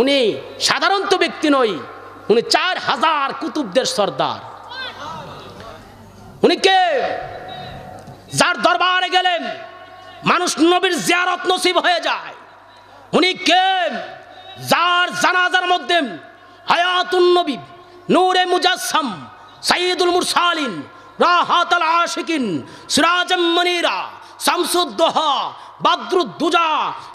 উনি সাধারণত ব্যক্তি নয়, উনি 4000 কুতুবদের সর্দার। উনি কে? যার দরবারে গেলেন মানুষ নবীর জিয়ারত নসিব হয়ে যায়। উনি কে? যার জানাজার মধ্যে হায়াতুন নবী, নূরে মুজাসসাম, সাইয়্যিদুল মুরসালিন, রাহাতুল আশিকিন, সিরাজাম মুনীরা, শামসুদ্দোহা, বাদরুদ্দুজা,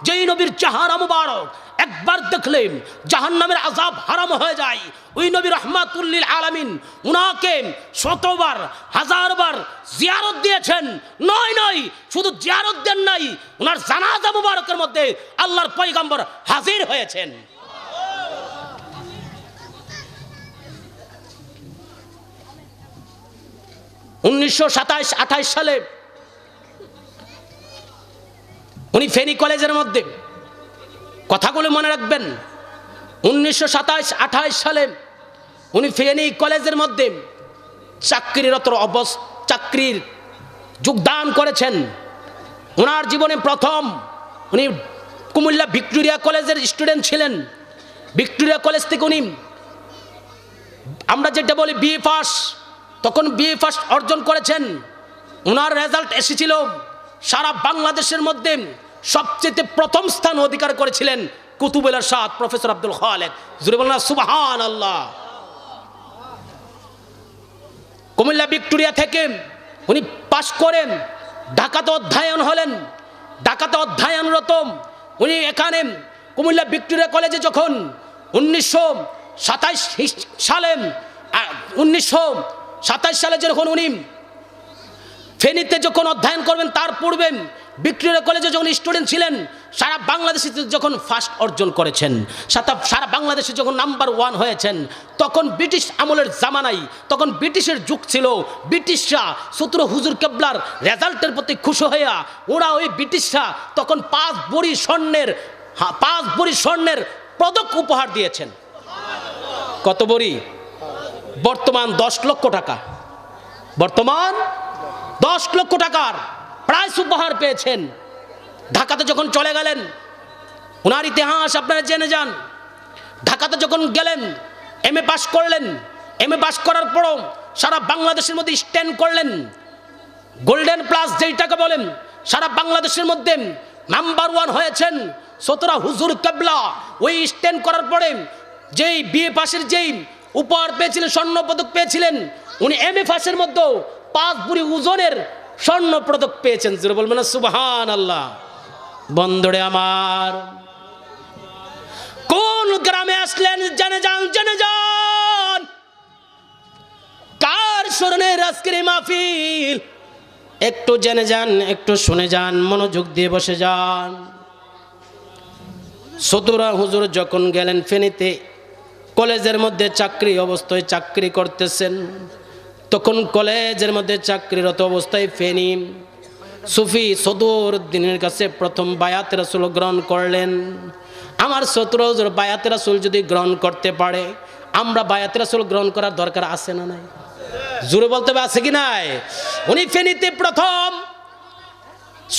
যেই নবীর চেহারা মুবারক একবার দেখলেন জাহান্নামের আযাব হারাম হয়ে যায়, ওই নবী রাহমাতুল লিল আলামিন উনাকে 100বার 1000বার জিয়ারত দিয়েছেন। নয় শুধু জিয়ারত দেন নাই, ওনার জানাজা মুবারকের মধ্যে আল্লাহর পয়গম্বর হাজির হয়েছেন। উনিশশো 27-28 সালে উনি ফেনী কলেজের মধ্যে, কথাগুলো মনে রাখবেন, 1927-28 সালে উনি ফেনী কলেজের মধ্যে চাকরির যোগদান করেছেন। ওনার জীবনে প্রথম উনি কুমিল্লা ভিক্টোরিয়া কলেজের স্টুডেন্ট ছিলেন। ভিক্টোরিয়া কলেজ থেকে উনি, আমরা যেটা বলি বিএ পাস, তখন বিএ পাস অর্জন করেছেন। ওনার রেজাল্ট এসেছিল সারা বাংলাদেশের মধ্যে সবচেয়ে প্রথম স্থান অধিকার করেছিলেন কুতুবুল ইরশাদ প্রফেসর আব্দুল খালেক। জোরে বলুন সুবহানাল্লাহ। কুমিল্লা ভিক্টোরিয়া থেকে উনি পাশ করেন ঢাকাতে অধ্যয়ন হলেন। ঢাকাতে অধ্যয়নরত উনি এখানে কুমিল্লা ভিক্টোরিয়া কলেজে যখন 1927 সালে যখন উনি ফেনীতে যখন অধ্যয়ন করবেন, তার পূর্বে ভিক্টোরিয়া কলেজে যখন স্টুডেন্ট ছিলেন, সারা বাংলাদেশে যখন ফার্স্ট অর্জন করেছেন, সারা বাংলাদেশে যখন নাম্বার 1 হয়েছেন, তখন ব্রিটিশ আমলের জামানায়, তখন ব্রিটিশের যুগ ছিল। ব্রিটিশরা সূত্র হুজুর কেবলার রেজাল্টের প্রতি খুশি হইয়া ওরা ওই ব্রিটিশরা তখন 5 ভরি স্বর্ণের পদক উপহার দিয়েছেন। কত ভরি? বর্তমান 10 লক্ষ টাকা। বর্তমান 10 লক্ষ টাকার প্রাইজ উপহার পেয়েছেন। ঢাকাতে যখন চলে গেলেন, ওনার ইতিহাস আপনারা জেনে যান। ঢাকাতে যখন গেলেন, এমএ পাস করলেন। এমএ পাস করার পরও সারা বাংলাদেশের মধ্যে স্ট্যান্ড করলেন। গোল্ডেন প্লাস যেইটাকে বলেন, সারা বাংলাদেশের মধ্যে নাম্বার 1 হয়েছেন। সতরা হুজুর কেবলা ওই স্ট্যান্ড করার পরে যেই বিএ পাসের যেই উপহার পেয়েছিলেন, স্বর্ণ পদক পেয়েছিলেন, উনি এমএ পাসের মধ্যে 5 ভরি ওজনের স্বর্ণ পদক পেয়েছেন। জোরে বলবেন না সুবহানাল্লাহ। বন্ধুরে আমার, কোন গ্রামে আসলেন জেনে যান। কার স্মরণের আজকের এই মাহফিল একটু জেনে যান, একটু শুনে যান, মনোযোগ দিয়ে বসে যান। সতুরা হুজুর যখন গেলেন ফেনীতে, কলেজের মধ্যে চাকরি অবস্থায় চাকরি করতেছেন, তখন কলেজের মধ্যে চাকরিরত অবস্থায় ফেনী সুফি সদরুদ্দিনের কাছে প্রথম বায়াত রাসূল গ্রহণ করলেন। আমার সতুরা হুজুর বায়াত রাসূল যদি গ্রহণ করতে পারে, আমরা বায়াত রাসূল গ্রহণ করার দরকার আছে না নাই? জোরে বলতে হবে, আছে কি নাই? উনি ফেনীতে প্রথম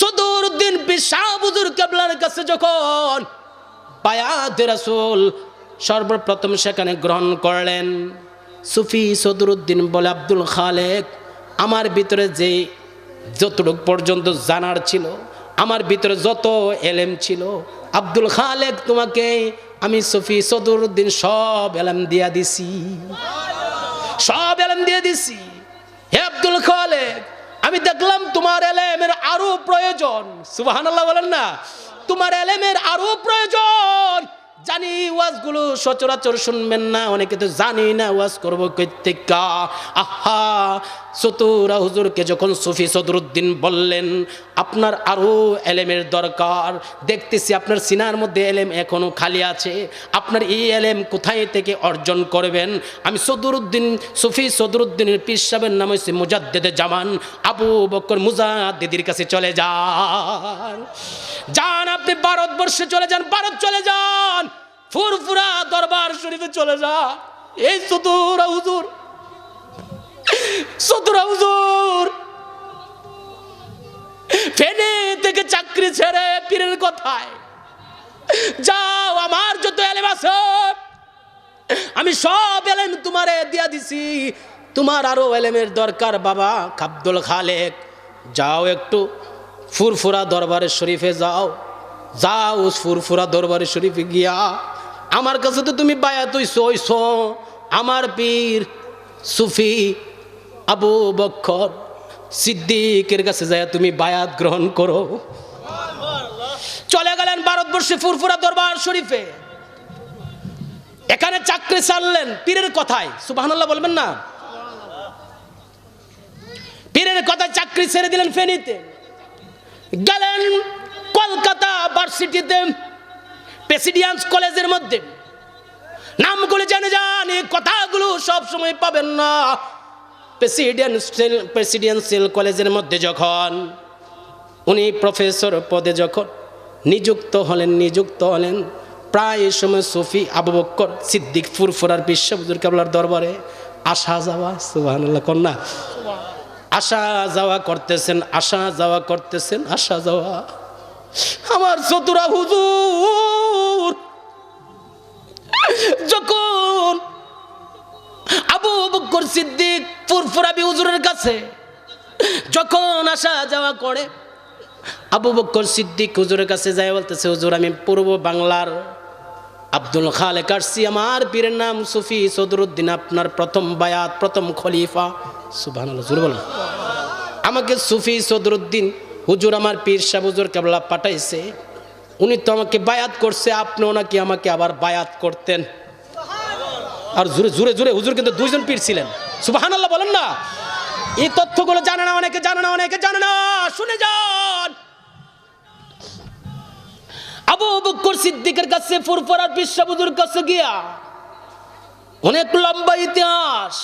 সদরুদ্দিন শাহ হুজুর কেবলার কাছে যখন বায়াত রাসূল সর্বপ্রথম সেখানে গ্রহণ করলেন, সুফি সদরুদ্দিন বলে, আব্দুল খালেক, আমার ভিতরে যে যতটুকু পর্যন্ত জানার ছিল, আমার ভিতরে যত এলেম ছিল, আব্দুল খালেক তোমাকে আমি সুফি সদরুদ্দিন সব এলেম দিয়া দিছি, সব এলেম দিয়ে দিছি। হে আব্দুল খালেক, আমি দেখলাম তোমার এলেমের আরো প্রয়োজন। সুবহানাল্লাহ বলেন না? তোমার এলেমের আরো প্রয়োজন। জানি ওয়াজগুলো সচরাচর শুনবেন না, অনেকে তো জানি না ওয়াজ করবো কইতেকা। আহা, সতুরা হুজুরকে যখন সুফি সদরুদ্দিন বললেন, আপনার আরো এলেমের দরকার, দেখতেছি আপনার সিনার মধ্যে এলেম এখনো খালি আছে, আপনার এই এলেম কোথায় থেকে অর্জন করবেন? আমি সুফি সদরুদ্দিনের পীর সাহেবের নাম হচ্ছে মুজাদ্দেদে জামান আবু বকর মুজাদ্দিদির কাছে চলে যান। আপনি ভারতবর্ষে চলে যান, ভারত চলে যান, ফুরফুরা দরবার শরীফে চলে যান। এই সতুরা হুজুর ফেনী থেকে চাকরি ছেড়ে পীরের কথায় যাও, আমার যত এলেম আছে আমি সব এলেম তোমারে দিয়া দিছি, তোমার আরো এলেমের দরকার বাবা আব্দুল খালেক। যাও একটু ফুরফুরা দরবারে শরীফে যাও, যাও ফুরফুরা দরবারে শরীফে গিয়া আমার কাছে তো তুমি বায়াত হইছো, আমার পীর সুফি আবু বকর সিদ্দিকের কাছে যায় তুমি বায়াত গ্রহণ করো। চলে গেলেন ভারতবর্ষে ফুরফুরা দরবার শরীফে, এখানে চাকরি চাললেন পীরের কথায়, সুবহানাল্লাহ বলবেন না? পীরের কথায় চাকরি ছেড়ে দিলেন ফেনীতে, গেলেন কলকাতা ভার্সিটিতে প্রেসিডেন্স কলেজের মধ্যে। নামগুলো জেনে যান, এই কথাগুলো সব সময় পাবেন না। প্রেসিডেন্সিয়াল কলেজের মধ্যে যখন উনি প্রফেসর পদে যখন নিযুক্ত হলেন, প্রায় সময় সুফি আবু বকর সিদ্দিক ফুরফুরার বিশ্ব হুজুর কেবলার দরবারে আসা যাওয়া, সুবহানাল্লাহ কন্যা, আসা যাওয়া করতেছেন। আমার চতুরা হুজুর যখন আবু বকর সিদ্দিক ফুরফুরাবি হুজুরের কাছে যখন আসা যাওয়া করে, আবু বকর সিদ্দিক হুজুরের কাছে যায়, বলতেছে হুজুর আমি পূর্ব বাংলার আব্দুল খালেক আসছি, আমার পীরের নাম সুফি সদরুদ্দিন, আপনার প্রথম বায়াত, প্রথম খলিফা। সুবহানাল্লাহ জোরে বলেন। আমাকে সুফি সদরুদ্দিন হুজুর আমার পীর সাহেব হুজুর কেবলা পাঠাইছে, উনি তো আমাকে বায়াত করছে, আপনিও নাকি আমাকে আবার বায়াত করতেন। আর জোরে জোরে জোরে হুজুর কিন্তু দুইজন পীর ছিলেন, সুবহানাল্লাহ বলেন না? এই তথ্যগুলো জানে না অনেকে, জানে না। শুনে যান, আবু বকর সিদ্দিকের কাছে ফুরফুরার পীর সাহেব হুজুর কাছে গিয়া অনেক লম্বা ইতিহাস।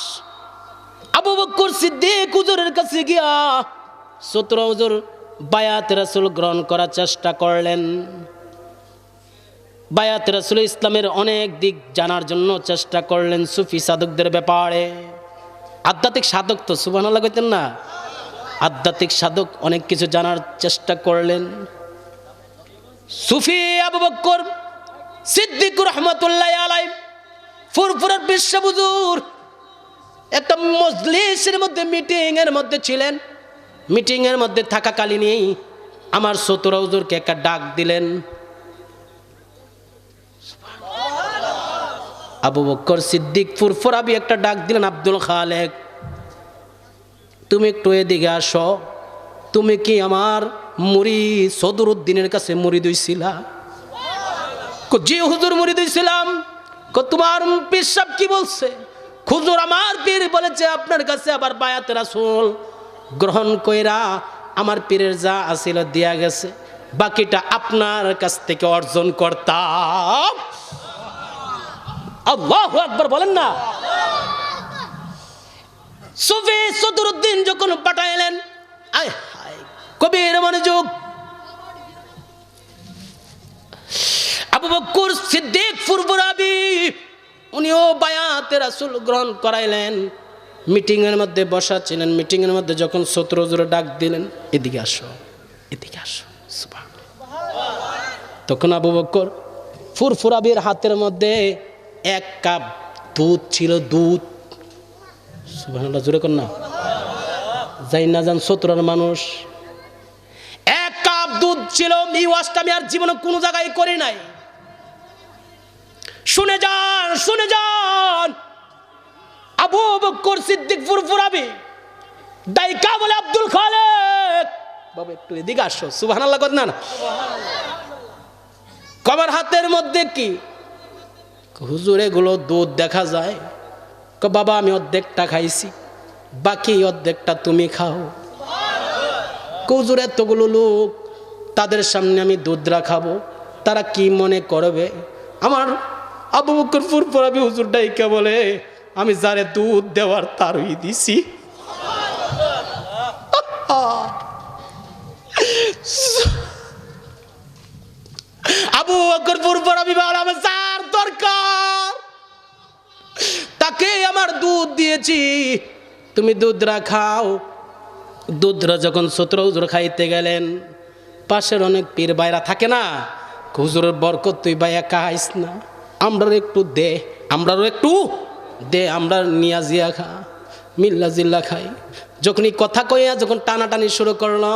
আবু বকর সিদ্দিক হুজুরের কাছে গিয়া 17 হুজুর বায়াত রাসূল গ্রহণ করার চেষ্টা করলেন। বায়াত রাসূল ইসলামের অনেক দিক জানার জন্য চেষ্টা করলেন, সুফি সাধকদের ব্যাপারে। আধ্যাত্মিক সাধক তো, সুবহানাল্লাহ কইতেন না? আধ্যাত্মিক সাধক অনেক কিছু জানার চেষ্টা করলেন। সুফি আবু বকর সিদ্দিক রহমাতুল্লাহি আলাইহি ফুরফুরার পীর সাহেব হুজুর একটা মজলিসের মধ্যে, মিটিংয়ের মধ্যে ছিলেন। মিটিংয়ের মধ্যে থাকাকালীনই আমার 17 হুজুরকে একটা ডাক দিলেন। আবু বকর সিদ্দিক ফুরফুরাবি একটা ডাক দিলেন, আব্দুল খালেক তুমি একটু এদিকে আসো, তুমি কি আমার মুরিদ সদরুদ্দিনের কাছে মুরিদ হইছিলা? জি হুজুর মুরিদ হইছিলাম। তোমার পীর সাহেব কি বলছে? হুজুর আমার পীর বলেছে আপনার কাছে আবার বায়াত রাসূল গ্রহণ কইরা আমার পীরের যা আছিল দিয়া গেছে, বাকিটা আপনার কাছ থেকে অর্জন করতাম। আল্লাহু আকবার বলেন না? সুফি সদরুদ্দিন যখন পাঠাইলেন, আয় হায় কবির মনোযোগ, আবু বকর সিদ্দিক ফুরফুরাবি উনিও বায়াতে রাসূল গ্রহণ করাইলেন। মিটিংয়ের মধ্যে বসা ছিলেন, মিটিংয়ের মধ্যে যখন 17 হুজুর ডাক দিলেন, এদিকে আসো, তখন আবু বকর ফুরফুরাবির হাতের মধ্যে 1 কাপ দুধ ছিল, দুধ। সুবহানাল্লাহ জোরে কর না, যাই না যান 17 মানুষ, 1 কাপ দুধ ছিল। এই ওয়াজটা আমি আর জীবনে কোনো জায়গায় করি নাই। শুনে যান, আবু বকর সিদ্দিক ফুরফুরাবি দাইকা বলে আব্দুল খালেক বাবা একটু এদিকে আসো, সুবহানাল্লাহ কর না? কবার হাতের মধ্যে কি? হুজুর এগুলো দুধ দেখা যায়। বাবা আমি অর্ধেকটা খাইছি, বাকি অর্ধেকটা তুমি খাও। হুজুর এতগুলো লোক, তাদের সামনে আমি দুধ রাখাবো, তারা কি মনে করবে? আমার আবু বকর ফুরফুরাবি হুজুর ডাইকা বলে আমি যারে দুধ দেওয়ার তারই দিছি। আবু বকর ফুরফুরাবি বলে আমার যার দরকার তাকে আমার দুধ দিয়েছি, তুমি দুধরা খাও। দুধরা যখন 17 হুজুর খাইতে গেলেন, পাশের অনেক পীর বাইরা থাকে না, হুজুরের বরকত তুই ভাই একা আইস না, আমরাও একটু দে, আমরা নিয়া জিয়া খা, মিল্লা জিল্লা খাই। যখনই কথা কইয়া যখন টানাটানি শুরু করলো,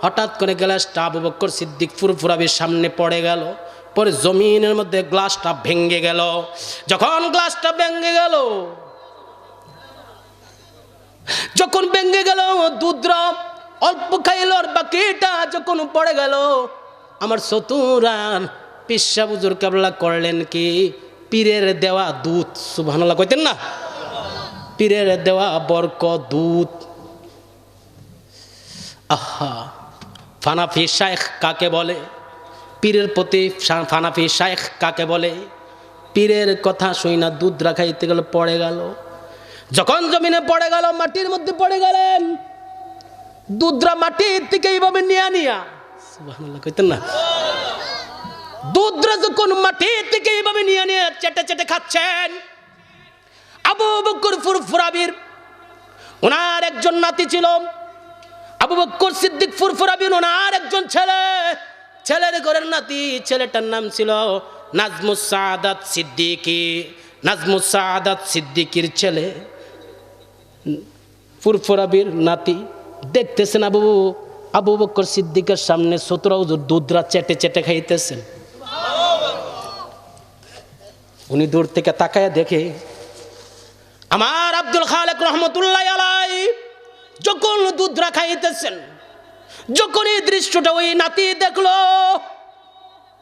হঠাৎ করে গ্লাসটা আবু বকর সিদ্দিক ফুরফুরাবির সামনে পড়ে গেল। পরে জমিনের মধ্যে গ্লাসটা ভেঙে গেল। যখন গ্লাসটা ভেঙে গেল, দুধরা অল্প খাইল, আর বাকিটা যখন পড়ে গেল, আমার চতুরান পিসা হুজুর কেবলা করলেন কি, পীরের দেওয়া দুধ, সুবহানাল্লাহ কইতেন না, পীরের দেওয়া বরকত দুধ। আহা, ফানাফি শাইখ কাকে বলে? পীরের প্রতি ফানাফি শাইখ কাকে বলে? পীরের কথা শুই না দুধ রাখাইতে গেল, পড়ে গেল। যখন জমিনে পড়ে গেল, মাটির মধ্যে পড়ে গেলেন, দুধরা মাটির থেকে এইভাবে নিয়া সুবহানাল্লাহ কইতেন না, দুধরা যখন মাটির থেকে এইভাবে নিয়ে চেটে চেটে খাচ্ছেন, আবু বকর ফুরফুরাবির ওনার একজন নাতি ছিল, আবু বকর সিদ্দিক ফুরফুরাবি ওনার একজন ছেলে, ছেলের ঘরের নাতি, ছেলেটার নাম ছিল নাজমুস সাআদাত সিদ্দিকী। নাজমুস সাআদাত সিদ্দিকীর ছেলে ফুরফুরাবির নাতি দেখতেছেন আবু বকর সিদ্দিকের সামনে সতরা হুজুর দুধরা চেটে চেটে খাইতেছেন। উনি দূর থেকে তাকায়া দেখে, আমার আব্দুল খালেক রহমতুল্লাহ আলাইহি যখন দুধরা খাইতেছেন, যখন এই দৃশ্যটা ওই নাতি দেখলো,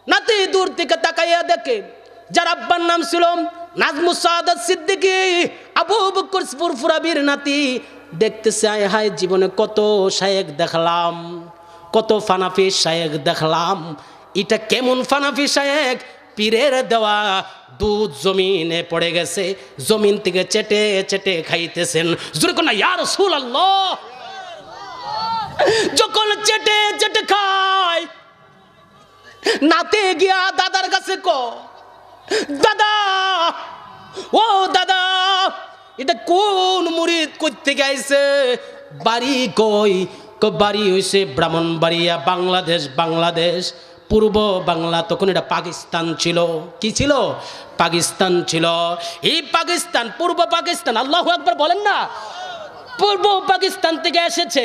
নাতি দূর থেকে তাকাইয়া দেখে যার আব্বার নাম ছিল নাজমুস সাআদাত সিদ্দিকী, আবু বকর ফুরফুরাবির নাতি, দেখতেছে আয় হায় জীবনে কত শায়েখ দেখলাম, কত ফানাফি শায়েখ দেখলাম, এটা কেমন ফানাফি শায়েখ, পীরের দেওয়া দুধ জমিনে পড়ে গেছে, জমিন থেকে চেটে চেটে খাইতেছেন। জোরে কোন ইয়া রাসূলুল্লাহ। যখন চেটে চেটে খায়, নাতে গিয়া দাদার কাছে দাদা, ও দাদা, এটা কোন মুরিদ কই থেকে আইছে? বাড়ি কই? বাড়ি হইছে ব্রাহ্মণবাড়িয়া, বাংলাদেশ, পূর্ব বাংলা। তখন এটা পাকিস্তান ছিল। কি ছিল? পাকিস্তান ছিল। এই পাকিস্তান, পূর্ব পাকিস্তান, আল্লাহু আকবার বলেন না, পূর্ব পাকিস্তান থেকে এসেছে।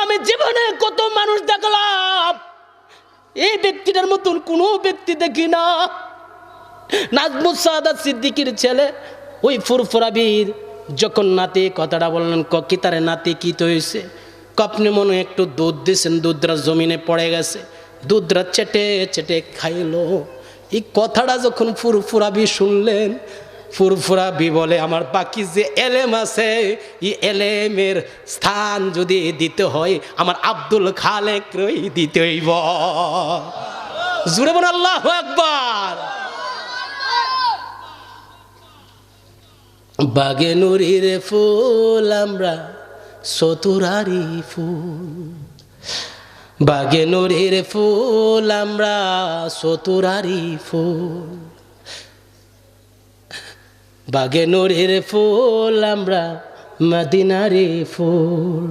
আমি জীবনে কত মানুষ দেখলাম, এই ব্যক্তিটার মতন কোনো ব্যক্তি দেখি না। নাজমুস সাআদাত সিদ্দিকীর ছেলে ওই ফুরফুরাবির যখন নাতি কথাটা বললেন, কি তারে নাতি কি তো হয়েছে? আপনি মনে একটু দুধ দিয়েছেন, দুধরা জমিনে পড়ে গেছে, দুধরা চেটে চেটে খাইলো। এই কথাটা যখন ফুরফুরাবি শুনলেন, ফুরফুরাবি বলে, আমার বাকি যে এলেম আছে, এই এলেমের স্থান যদি দিতে হয়, আমার আব্দুল খালেক রই দিতে হইব। জুড়ে বল আল্লাহু আকবার। বাগে নুরির ফুল আমরা চতুরারি ফুল, বাগে নুরির ফুল আমরা চতুরারি ফুল, বাগে নুরির ফুল আমরা মদিনারি ফুল।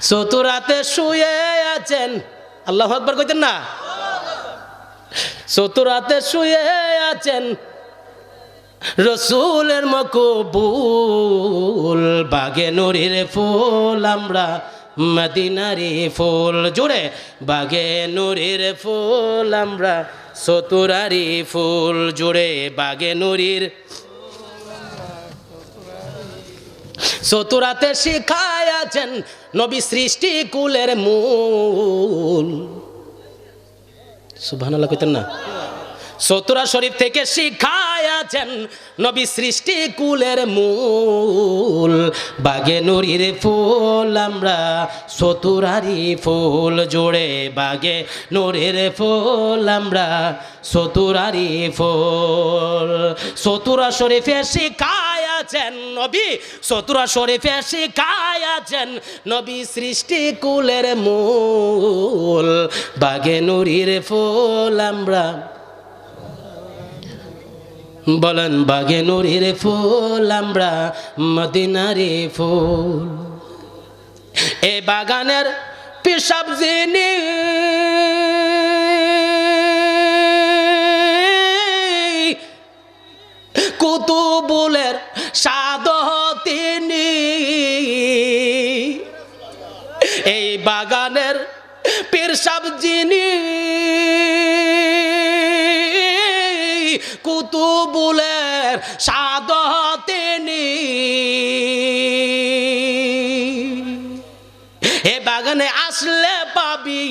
চতুরাতে শুয়ে আছেন, আল্লাহু আকবার কইতেন না, চতুরাতে শুয়ে আছেন রসুলের মকবুল, বাগে নুরির ফুল আমরা মদিনারি ফুল। জোরে, বাগে নুরির ফুল আমরা চতুরারি ফুল। জোরে, বাগে নুরির চতুরাতে শিখায় আছেন নবী সৃষ্টি কুলের মূল। সুবহানাল্লাহ কইতেন না, চতুরা শরীফ থেকে শিখায় আছেন নবী সৃষ্টি কুলের মূল। বাগে নুরির ফুল আমরা চতুরারি ফুল। জোড়ে, বাগে নুরির ফুল আমরা চতুরারি ফুল। চতুরা শরীফে শিখায় আছেন নবী, চতুরা শরীফে শিখায় আছেন নবী সৃষ্টি কুলের মূল। বাগে নুরির ফুল আমরা, বলেন, বাগে নুরির ফুল আমরা মদিনারি ফুল। এ বাগানের পেশাব যিনি, কুতুবুলের সাধহ তিনি, এই বাগানের পীর সাহেব যিনি, কুতুবুলের সাধহ তিনি। এ বাগানে আসলে পাবি,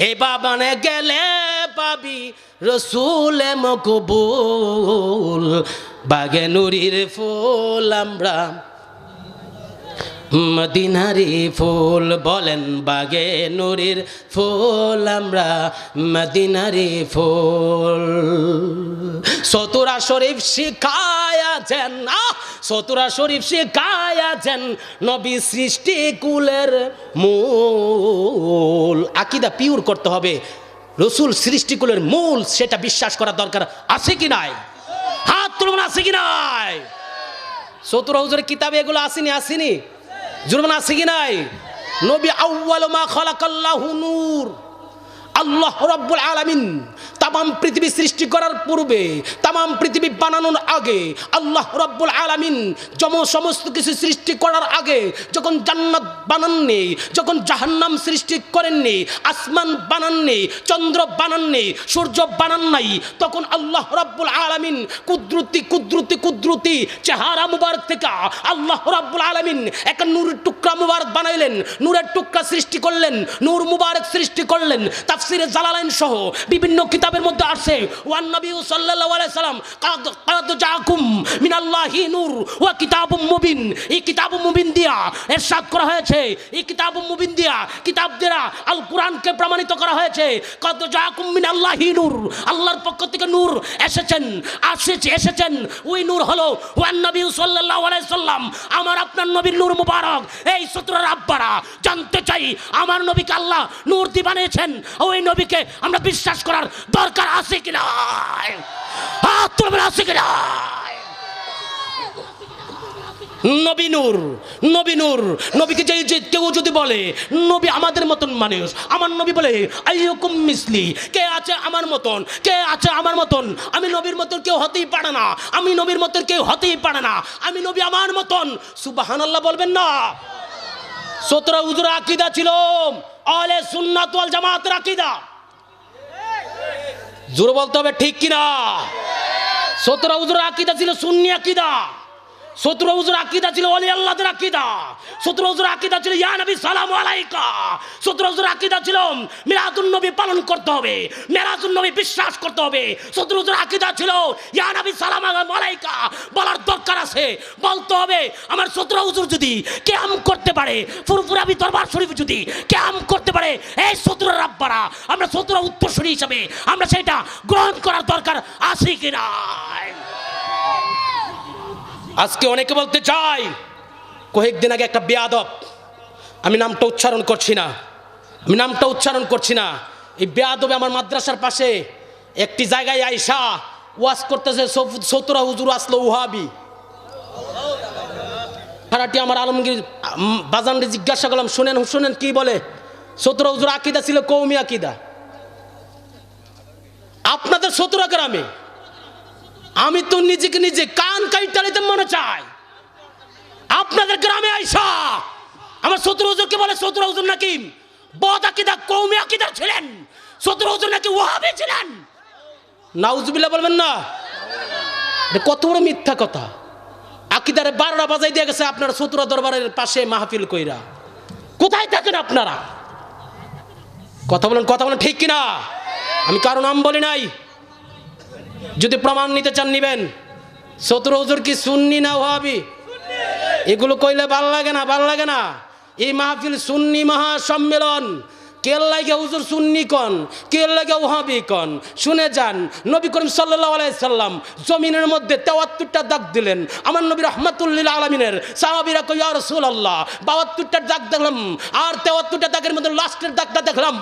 এ বাগানে গেলে পাবি রসুলে মকবুল। বাগে নুরির ফুল আমরা মদিনারি ফুল, বলেন বাগে নুরির ফুল আমরা মদিনারি ফুল। সতুরা শরীফ শিখায়াছেন, সতুরা শরীফ শিখায়াছেন নবী সৃষ্টি কুলের মূল। আকীদা পিওর করতে হবে, রসুল সৃষ্টিকুলের মূল, সেটা বিশ্বাস করার দরকার আছে কি নাই? হাত তুলুন, আছে কি নাই? সতুরা হুজুরের কিতাবে এগুলো আসেনি? আসেনি? জুরমান আছে কি নাই? নবী আউয়ালু মা খালাকাল্লাহু নূর, আল্লাহ রাব্বুল আলামিন তামাম পৃথিবী সৃষ্টি করার পূর্বে, তামাম পৃথিবী বানানোর আগে আল্লাহ রাব্বুল আলামিন সমস্ত কিছু সৃষ্টি করার আগে, যখন জান্নাত বানাননি, যখন জাহান্নাম সৃষ্টি করেননি, আসমান বানাননি, চন্দ্র বানাননি, সূর্য বানান নাই, তখন আল্লাহ রাব্বুল আলামিন কুদরতি চেহারা মুবারক থেকে আল্লাহ রাব্বুল আলামিন একটা নূরের টুকরা মুবারক বানাইলেন, নূরের টুকরা সৃষ্টি করলেন, নূর মুবারক সৃষ্টি করলেন। তাফসিরে জালালাইন সহ বিভিন্ন কিতাবের মধ্যে আছে, ওয়ান নবী সাল্লাল্লাহু আলাইহি সাল্লাম কাদ জাআকুম মিনাল্লাহি নূর ওয়া কিতাবুম মুবিন। এই কিতাবুম মুবিন দিয়া ইরশাদ করা হয়েছে, এই কিতাবুম মুবিন দিয়া, কিতাব দ্বারা আল কোরআনকে প্রমাণিত করা হয়েছে। কাদ জাআকুম মিনাল্লাহি নূর, আল্লাহর পক্ষ থেকে নূর এসেছেন। ওই নূর হলো ওয়ান নবী সাল্লাল্লাহু আলাইহি সাল্লাম, আমার আপনার নবীর নূর মুবারক। এই সূত্রের আব্বারা জানতে চাই, আমার নবীকে আল্লাহ নূর দিয়ে বানিয়েছেন, ওই নবীকে আমরা বিশ্বাস করার দরকার আছে কিনা? হাত তুলবেন, আছে কিনা? নবী নূর, নবী নূর, নবীকে যে কেউ যদি বলে নবী আমাদের মতন মানুষ, আমার নবী বলে আইয়ুকুম মিসলি, কে আছে আমার মতন, কে আছে আমার মতন? আমি নবীর মতন কেউ হতেই পারে না, আমি নবীর মতন কেউ হতেই পারে না, আমি নবী আমার মতন। সুবহানাল্লাহ বলবেন না? সতরা হুজুর আকীদা ছিল আহলে সুন্নাত ওয়াল জামাতের আকীদা। জোরে বলতে হবে ঠিক কিনা? সতরা হুজুর আকীদা ছিল সুন্নি আকীদা, সতরা হুজুর আকীদা ছিল ওলি আল্লাহদের আকীদা, সতরা হুজুর আকীদা ছিল ইয়া নবী সালামু আলাইকা, সতরা হুজুর আকীদা ছিল মিলাদুন নবী পালন করতে হবে, মেরাজুন নবী বিশ্বাস করতে হবে। সতরা হুজুর আকীদা ছিল ইয়া নবী সালামু আলাইকা বলার দরকার আছে, বলতে হবে। আমার সতরা হুজুর যদি কিয়াম করতে পারে, ফুরফুরাবি দরবার শরীফ যদি কিয়াম করতে পারে, এই সতরা রাব্বারা আমরা সতরা উত্তরসূরি হিসাবে আমরা সেটা গ্রহণ করার দরকার আছে কিনা? আজকে অনেকে বলতে চাই, কয়েকদিন আগে একটা বেয়াদব, আমি নামটা উচ্চারণ করছি না, এই বেয়াদবে আমার মাদ্রাসার পাশে একটি জায়গায় আইসা ওয়াজ করতেছে, সতরা হুজুর আসলো ওহাবি। সারাটি আমার আলমগীর বাজানরে জিজ্ঞাসা করলাম, শুনেন কি বলে? সতরা হুজুর আকীদা ছিল কওমি আকীদা। আপনাদের সতরা গ্রামে আমি তো নিজেকে নিজে কান কাইটালিতে মনে চাই, আপনাদের গ্রামে আইসা আমার সতরা হুজুরকে বলে সতরা হুজুর নাকি বদ আকীদা কওমি আকীদার ছিলেন, সতরা হুজুর নাকি ওয়াহাবি ছিলেন। নাউজুবিল্লাহ বলবেন না? কত বড় মিথ্যা কথা! আকীদারে 12টা বাজাই দিয়ে গেছে আপনারা সতরা দরবারের পাশে মাহফিল কইরা। কোথায় থাকেন আপনারা? কথা বলেন ঠিক কিনা? আমি কারো নাম বলি নাই, যদি প্রমাণ নিতে চান নিবেন। সতরা হুজুর কি সুন্নি না ওয়াহাবি? এগুলো কইলে ভাল লাগে না। এই মাহফিল সুন্নি মহাসম্মেলন, কে লাগে হুজুর সুন্নি কন, কে লাগে ওয়াহাবি কন, শুনে যান। নবী করিম সাল্লাল্লাহু আলাইহি সাল্লাম জমিনের মধ্যে 73টা দাগ দিলেন। আমার নবী রাহমাতুল লিল আলামিনের সাহাবীরা কই ইয়া রাসূলুল্লাহ 72টা দাগ দেখলাম, আর 73টা দাগের মধ্যে লাস্টের দাগটা দেখলাম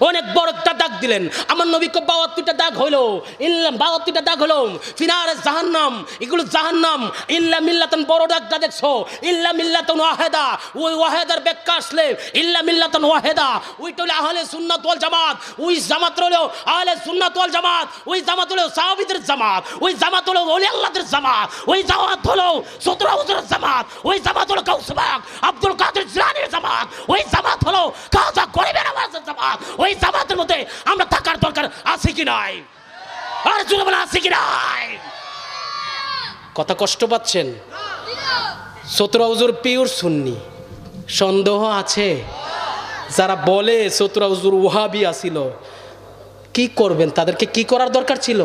অনেক বড় একটা দাগ দিলেন। আমার নবীকে 72টা দাগ হইলো, ইল্লা 72টা দাগ হলো ফিনারে জাহান্নাম, এগুলো জাহান্নাম। ইল্লা মিল্লাতান বড় দাগটা দেখছো, ইল্লা মিল্লাতান ওয়াহেদা, ওই ওয়াহেদার ব্যাখ্যা আসলে ইল্লা মিল্লাতান ওয়াহেদা, ওইটা হলো আহলে সুন্নাত ওয়াল জামাত, ওই জামাত হলো আহলে সুন্নাত ওয়াল জামাত, ওই জামাত হলো সাহাবীদের জামাত, ওই জামাত হলো ওলি আল্লাহদের জামাত, ওই জামাত হলো 17 হুজুরের জামাত, ওই জামাত হলো গাউসবাগ আব্দুল কাদের জিলানীর জামাত, ওই জামাত হলো খাজা গরিবের আওয়াজের জামাত। ওই জামাতের মধ্যে আমরা থাকার দরকার আছে কি নাই? আর জোরে বলা আছে কি নাই? কথা কষ্ট পাচ্ছেন? 17 হুজুর পিওর সুন্নি, সন্দেহ আছে? যারা বলে 17 হুজুর ওয়াহাবি আসিল, কি করবেন? তাদেরকে কি করার দরকার ছিল?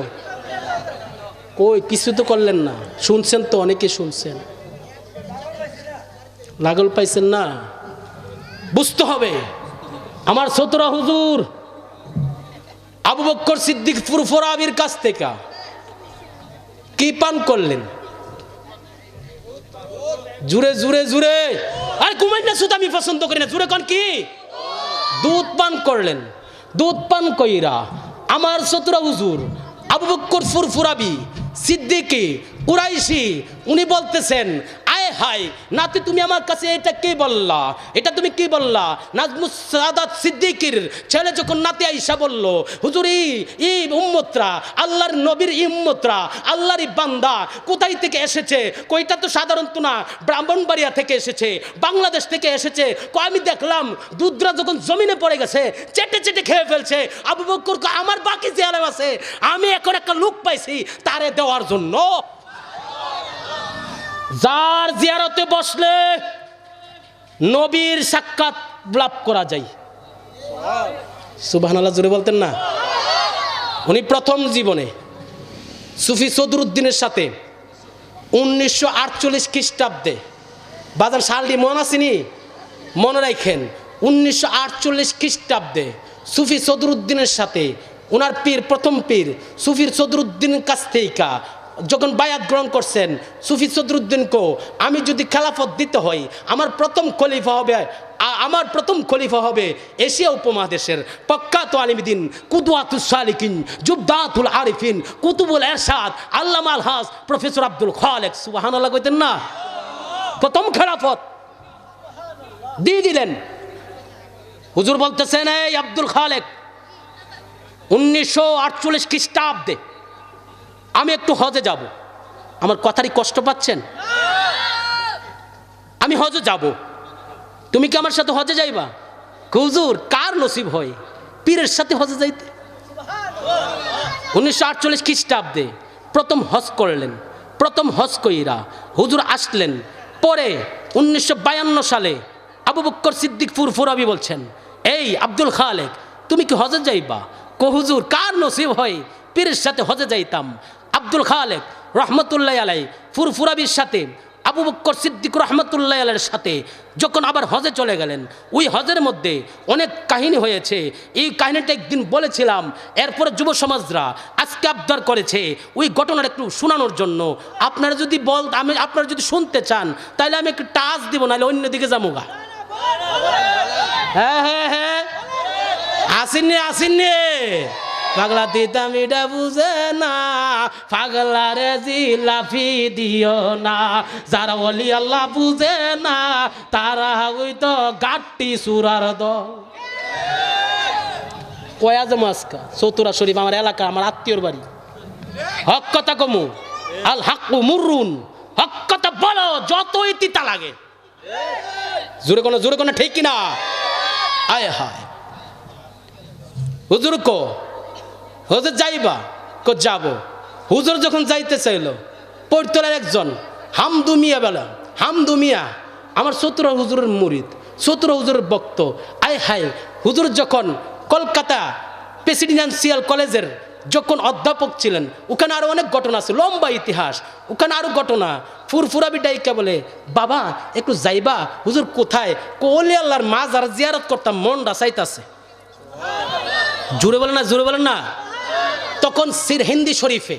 কই কিছু তো করলেন না। শুনছেন তো, অনেকে শুনছেন, লাগল পাইছেন না? বুঝতে হবে। আমার 17 হুজুর আবু বকর সিদ্দিক ফুরফুরাবির কাছ থেকে কি পান করলেন? জুড়ে জুড়ে জুড়ে, আর ঘুমাই না শুধু, আমি পছন্দ করি না, জুড়ে কোন কি? দুধ পান করলেন। দুধ পান কইরা আমার 17 হুজুর আবু বকর ফুরফুরাবি সিদ্দিকি কুরাইশি উনি বলতেছেন, আয় হায় নাতি, তুমি আমার কাছে এটা কি বললা? এটা তুমি কি বললা? নাজমুস সাদাত সিদ্দিকির ছেলে যখন নাতি আইসা বলল, হুজুর ই উম্মতরা, আল্লাহর নবীর উম্মতরা, আল্লাহরই বান্দা কোথায় থেকে এসেছে? কইটা তো সাধারণত না, ব্রাহ্মণবাড়িয়া থেকে এসেছে, বাংলাদেশ থেকে এসেছে। আমি দেখলাম দুধরা যখন জমিনে পড়ে গেছে চেটে চেটে খেয়ে ফেলছে। আবু বকর আমার বাকি যে আলেম আছে, আমি এখন একটা লোক পাইছি তারে দেওয়ার জন্য। যার জিয়ারতে বসলে নবীর সাক্ষাৎ লাভ করা যায়। সুবহানাল্লাহ জোরে বলতেন না? উনি প্রথম জীবনে সুফি সদরুদ্দিনের সাথে 1948 খ্রিস্টাব্দে, বাজান সালটি মনে আসেনি? মনে রাখেন, 1948 খ্রিস্টাব্দে সুফি সদরুদ্দিনের সাথে ওনার পীর, প্রথম পীর সুফির সদরুদ্দিনের কাছ থেকে যখন বায়াত গ্রহণ করছেন, সুফি সদরুদ্দিনকে আমি যদি খেলাফত দিতে হয়, আমার প্রথম খলিফা হবে এশিয়া উপমহাদেশের প্রখ্যাত আলিমদ্দিন, কুদওয়াতুস সালিকিন, জুবদাতুল আরিফিন, কুতুবুল এরশাদ, আল্লামা আল হাজ প্রফেসর আব্দুল খালেক। সুবহানাল্লাহ কইতেন না? প্রথম খেলাফত দিয়ে দিলেন। হুজুর বলতেছেন, এই আব্দুল খালেক, 1948 খ্রিস্টাব্দে আমি একটু হজে যাব। আমার কথারই কষ্ট পাচ্ছেন? আমি হজে যাব, তুমি কি আমার সাথে হজে যাইবা? হুজুর কার নসিব হয় পীরের সাথে হজে যাইতে? 1948 খ্রিস্টাব্দে প্রথম হজ করলেন। প্রথম হজ কইরা হুজুর আসলেন। পরে 1952 সালে আবু বকর সিদ্দিক ফুরফুরাবি বলছেন, এই আব্দুল খালেক, তুমি কি হজে যাইবা? হুজুর কার নসিব হয় পীরের সাথে হজে যাইতাম। আব্দুল খালেক রহমতুল্লাহ আলাই ফুরফুরাবির সাথে আবু বকর সিদ্দিক রহমতুল্লাহ আলাইয়ের সাথে যখন আবার হজে চলে গেলেন, ওই হজের মধ্যে অনেক কাহিনী হয়েছে। এই কাহিনীটা একদিন বলেছিলাম, এরপরে যুব সমাজরা আজকে আবদার করেছে ওই ঘটনাটা একটু শোনানোর জন্য। আপনারা যদি আপনারা যদি শুনতে চান তাহলে আমি একটু টাচ দিব, নাহলে অন্যদিকে যাবো গা। হ্যাঁ হ্যাঁ হ্যাঁ, আসেননি পাগলা দিতাম এটা বুঝে না, পাগলারে জিলাফি দিও না, যারা ওলি আল্লাহ বুঝে না তারা ওই তো গাট্টি সুরার দল। কয়াজ মাসকা চতুরা শরীফ আমার এলাকা, আমার আত্মীয়র বাড়ি। হক কথা কমু, আল হাক্কু মুররুন, হক কথা বলো যতই তিতা লাগে। জোরে কোনো ঠিক কিনা? আয় হায়, হুজুর কো হুজুর যাইবা? কো যাব। হুজুর যখন যাইতে চাইল, পৈতলার একজন হামদু মিয়া বলে, হামদু মিয়া আমার 17 হুজুরের মুরিদ, 17 হুজুরের ভক্ত। আয় হায়, হুজুর যখন কলকাতা প্রেসিডেন্সিয়াল কলেজের যখন অধ্যাপক ছিলেন, ওখানে আরো অনেক ঘটনা আছে, লম্বা ইতিহাস, ওখানে আরো ঘটনা। ফুরফুরাবি ডাইকা বলে, বাবা একটু যাইবা? হুজুর কোথায়? কোলি আল্লাহর মাজার জিয়ারত করতাম, মনটা চাইতাছে। জোরে বলেন না? তখন হিন্দি শরীফে